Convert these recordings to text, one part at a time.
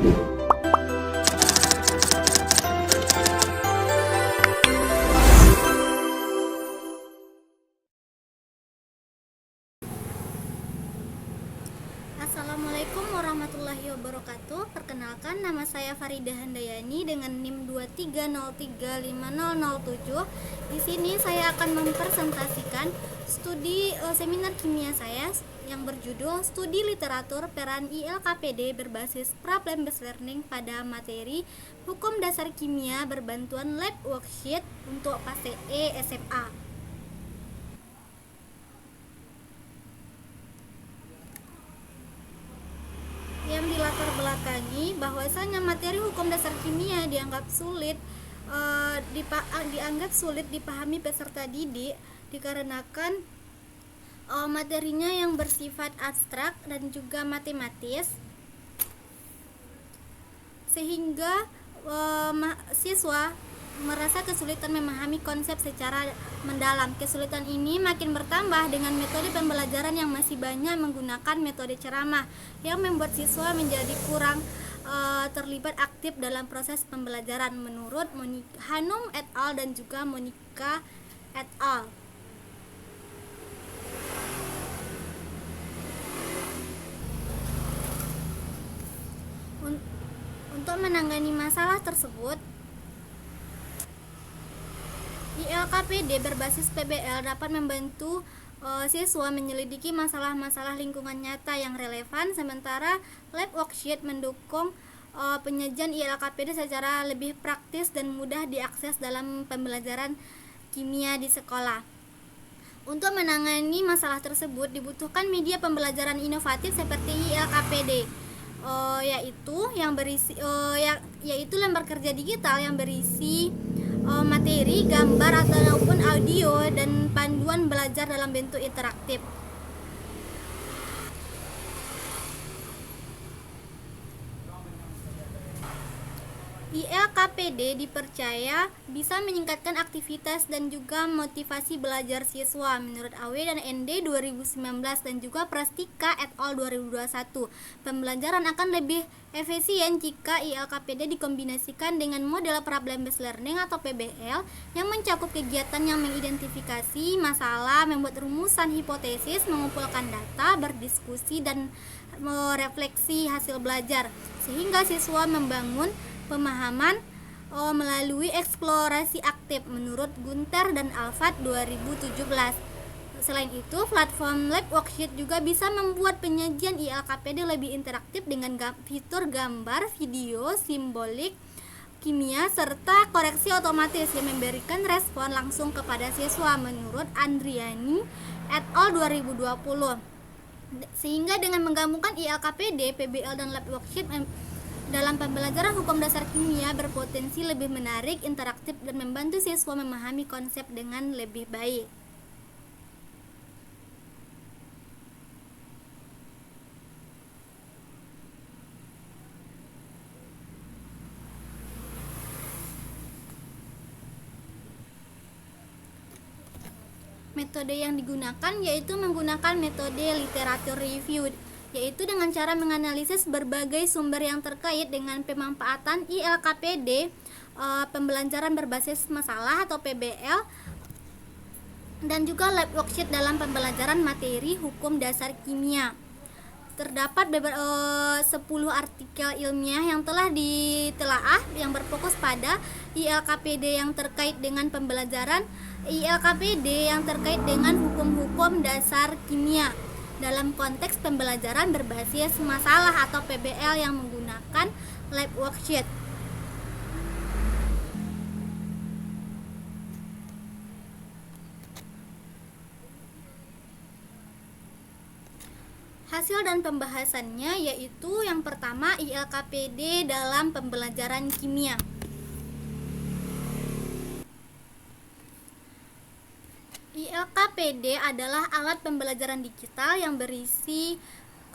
Assalamualaikum warahmatullahi wabarakatuh. Perkenalkan, nama saya Farida Handayani dengan NIM 23035007. Di sini saya akan mempresentasikan studi seminar kimia saya yang berjudul Studi Literatur Peran ILKPD berbasis Problem Based Learning pada materi Hukum Dasar Kimia berbantuan lab worksheet untuk fase E SMA. Yang dilatar belakangi bahwasanya materi hukum dasar kimia dianggap sulit dipahami peserta didik dikarenakan materinya yang bersifat abstrak dan juga matematis, sehingga siswa merasa kesulitan memahami konsep secara mendalam. Kesulitan ini makin bertambah dengan metode pembelajaran yang masih banyak menggunakan metode ceramah yang membuat siswa menjadi kurang terlibat aktif dalam proses pembelajaran menurut Hanum et al. Dan juga Monica et al. Untuk menangani masalah tersebut, ILKPD berbasis PBL dapat membantu siswa menyelidiki masalah-masalah lingkungan nyata yang relevan, sementara lab worksheet mendukung penyajian ILKPD secara lebih praktis dan mudah diakses dalam pembelajaran kimia di sekolah. Untuk menangani masalah tersebut dibutuhkan media pembelajaran inovatif seperti ILKPD, yaitu lembar kerja digital yang berisi materi, gambar ataupun audio dan panduan belajar dalam bentuk interaktif. ILKPD dipercaya bisa meningkatkan aktivitas dan juga motivasi belajar siswa menurut AW dan ND 2019 dan juga Prastika et al. 2021. Pembelajaran akan lebih efisien jika ILKPD dikombinasikan dengan model Problem Based Learning atau PBL yang mencakup kegiatan yang mengidentifikasi masalah, membuat rumusan hipotesis, mengumpulkan data, berdiskusi dan merefleksi hasil belajar, sehingga siswa membangun pemahaman melalui eksplorasi aktif menurut Gunter dan Alfat 2017. Selain itu, platform lab worksheet juga bisa membuat penyajian ILKPD lebih interaktif dengan fitur gambar, video, simbolik, kimia, serta koreksi otomatis yang memberikan respon langsung kepada siswa menurut Andriani et al. 2020. Sehingga dengan menggabungkan ILKPD, PBL dan lab worksheet dalam pembelajaran hukum dasar kimia berpotensi lebih menarik, interaktif, dan membantu siswa memahami konsep dengan lebih baik. Metode yang digunakan yaitu menggunakan metode literatur review, yaitu dengan cara menganalisis berbagai sumber yang terkait dengan pemanfaatan ILKPD, pembelajaran berbasis masalah atau PBL, dan juga lab worksheet dalam pembelajaran materi hukum dasar kimia. Terdapat 10 artikel ilmiah yang telah ditelaah yang berfokus pada ILKPD yang terkait dengan pembelajaran ILKPD yang terkait dengan hukum-hukum dasar kimia dalam konteks pembelajaran berbasis masalah atau PBL yang menggunakan lab worksheet. Hasil dan pembahasannya yaitu yang pertama, ILKPD dalam pembelajaran kimia. ILKPD adalah alat pembelajaran digital yang berisi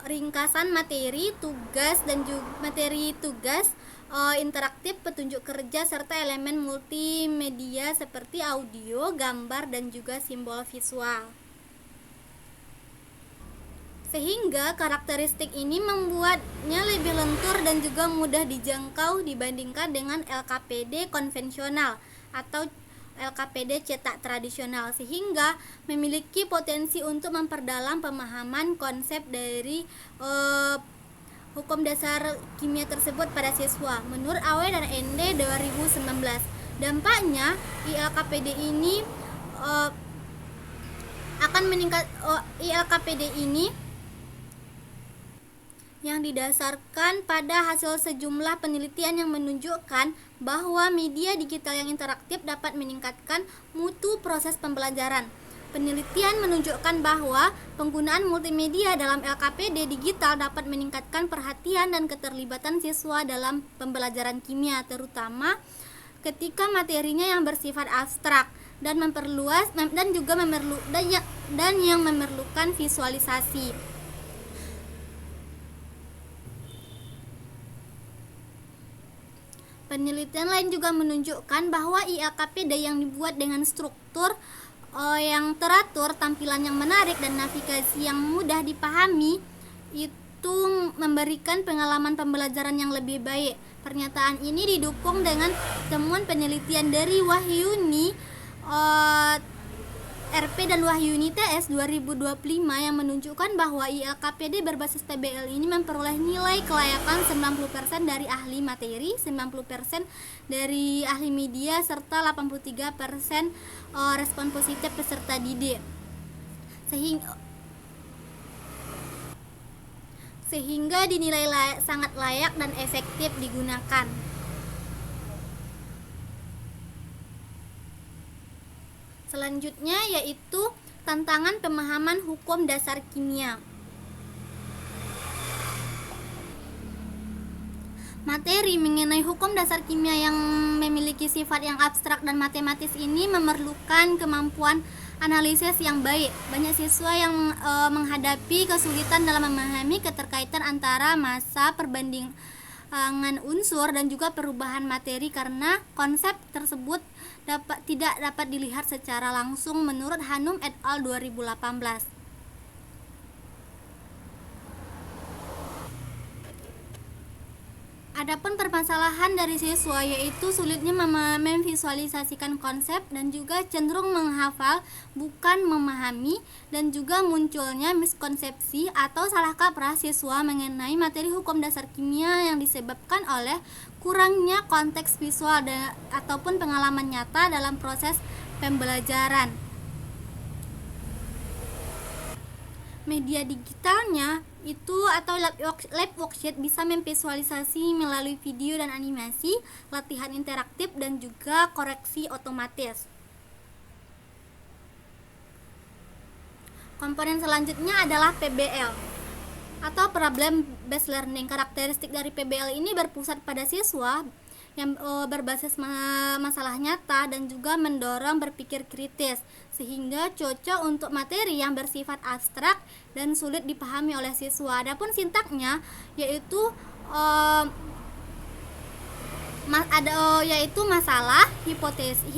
ringkasan materi, tugas dan juga materi tugas interaktif, petunjuk kerja serta elemen multimedia seperti audio, gambar dan juga simbol visual. Sehingga karakteristik ini membuatnya lebih lentur dan juga mudah dijangkau dibandingkan dengan LKPD konvensional atau LKPD cetak tradisional, sehingga memiliki potensi untuk memperdalam pemahaman konsep dari hukum dasar kimia tersebut pada siswa. Menurut Awe dan ND 2019, dampaknya ILKPD ini akan meningkat. ILKPD ini yang didasarkan pada hasil sejumlah penelitian yang menunjukkan bahwa media digital yang interaktif dapat meningkatkan mutu proses pembelajaran. Penelitian menunjukkan bahwa penggunaan multimedia dalam LKPD digital dapat meningkatkan perhatian dan keterlibatan siswa dalam pembelajaran kimia, terutama ketika materinya yang bersifat abstrak dan memperluas dan juga yang memerlukan visualisasi. Penelitian lain juga menunjukkan bahwa ILKPD yang dibuat dengan struktur yang teratur, tampilan yang menarik, dan navigasi yang mudah dipahami itu memberikan pengalaman pembelajaran yang lebih baik. Pernyataan ini didukung dengan temuan penelitian dari Wahyuni RP dan Wahyuni TS 2025 yang menunjukkan bahwa ILKPD berbasis TBL ini memperoleh nilai kelayakan 90% dari ahli materi, 90% dari ahli media, serta 83% respon positif peserta didik. Sehingga dinilai sangat layak dan efektif digunakan. Selanjutnya yaitu tantangan pemahaman hukum dasar kimia. Materi mengenai hukum dasar kimia yang memiliki sifat yang abstrak dan matematis ini memerlukan kemampuan analisis yang baik. Banyak siswa yang menghadapi kesulitan dalam memahami keterkaitan antara massa, perbandingan unsur, dan juga perubahan materi karena konsep tersebut tidak dapat dilihat secara langsung menurut Hanum et al. 2018. Adapun permasalahan dari siswa yaitu sulitnya memvisualisasikan konsep dan juga cenderung menghafal bukan memahami, dan juga munculnya miskonsepsi atau salah kaprah siswa mengenai materi hukum dasar kimia yang disebabkan oleh kurangnya konteks visual ataupun pengalaman nyata dalam proses pembelajaran. Media digitalnya itu atau lab worksheet bisa memvisualisasi melalui video dan animasi, latihan interaktif, dan juga koreksi otomatis. Komponen selanjutnya adalah PBL atau Problem Based Learning. Karakteristik dari PBL ini berpusat pada siswa yang berbasis masalah nyata dan juga mendorong berpikir kritis, sehingga cocok untuk materi yang bersifat abstrak dan sulit dipahami oleh siswa. Adapun sintaknya yaitu yaitu masalah, hipotesis,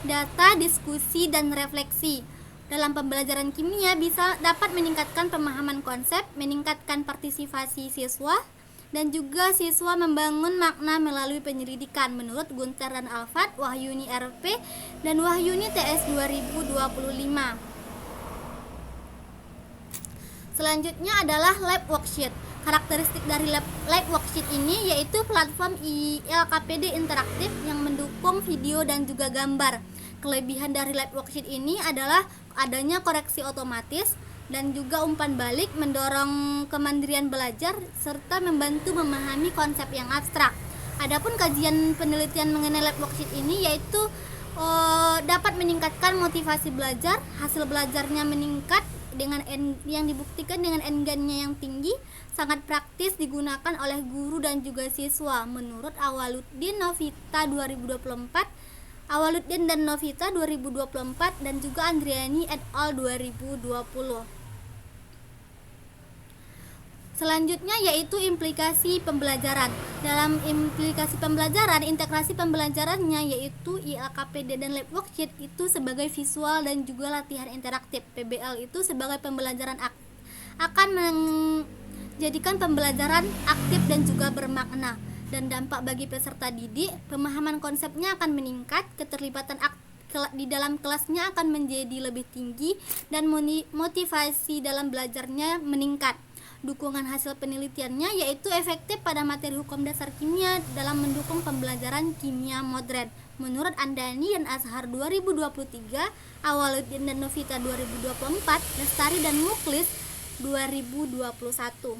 data, diskusi, dan refleksi. Dalam pembelajaran kimia dapat meningkatkan pemahaman konsep, meningkatkan partisipasi siswa, dan juga siswa membangun makna melalui penyelidikan menurut Gunter dan Alfat, Wahyuni RP, dan Wahyuni TS 2025. Selanjutnya adalah lab worksheet. Karakteristik dari lab worksheet ini yaitu platform ILKPD interaktif yang mendukung video dan juga gambar. Kelebihan dari lab worksheet ini adalah adanya koreksi otomatis dan juga umpan balik, mendorong kemandirian belajar, serta membantu memahami konsep yang abstrak. Adapun kajian penelitian mengenai lab worksheet ini yaitu dapat meningkatkan motivasi belajar, hasil belajarnya meningkat dengan yang dibuktikan dengan engagement-nya yang tinggi, sangat praktis digunakan oleh guru dan juga siswa menurut Awaludin dan Novita 2024 dan juga Andriani et al 2020. Selanjutnya yaitu implikasi pembelajaran. Dalam implikasi pembelajaran, integrasi pembelajarannya yaitu ILKPD dan lab worksheet itu sebagai visual dan juga latihan interaktif. PBL itu sebagai pembelajaran akan menjadikan pembelajaran aktif dan juga bermakna. Dan dampak bagi peserta didik, pemahaman konsepnya akan meningkat, keterlibatan di dalam kelasnya akan menjadi lebih tinggi, dan motivasi dalam belajarnya meningkat. Dukungan hasil penelitiannya yaitu efektif pada materi hukum dasar kimia dalam mendukung pembelajaran kimia modern. Menurut Andani dan Azhar 2023, Awaludin dan Novita 2024, Lestari dan Muklis 2021.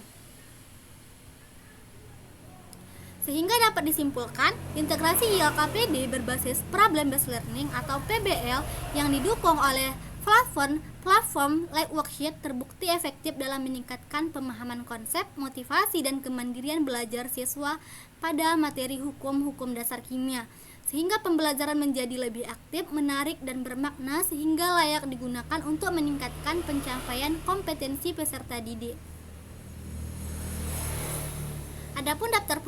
Sehingga dapat disimpulkan, integrasi ILKPD berbasis Problem Based Learning atau PBL yang didukung oleh platform lab worksheet terbukti efektif dalam meningkatkan pemahaman konsep, motivasi, dan kemandirian belajar siswa pada materi hukum dasar kimia, sehingga pembelajaran menjadi lebih aktif, menarik, dan bermakna sehingga layak digunakan untuk meningkatkan pencapaian kompetensi peserta didik. Adapun daftar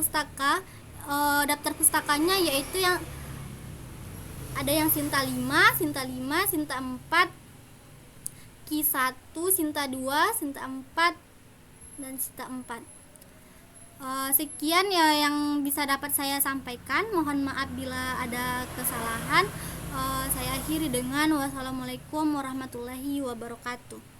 pustakanya yaitu yang ada yang Sinta 5, Sinta 4, Q1, Sinta 2, Sinta 4, dan Sinta 4. Sekian ya yang bisa dapat saya sampaikan. Mohon maaf bila ada kesalahan. Saya akhiri dengan wassalamualaikum warahmatullahi wabarakatuh.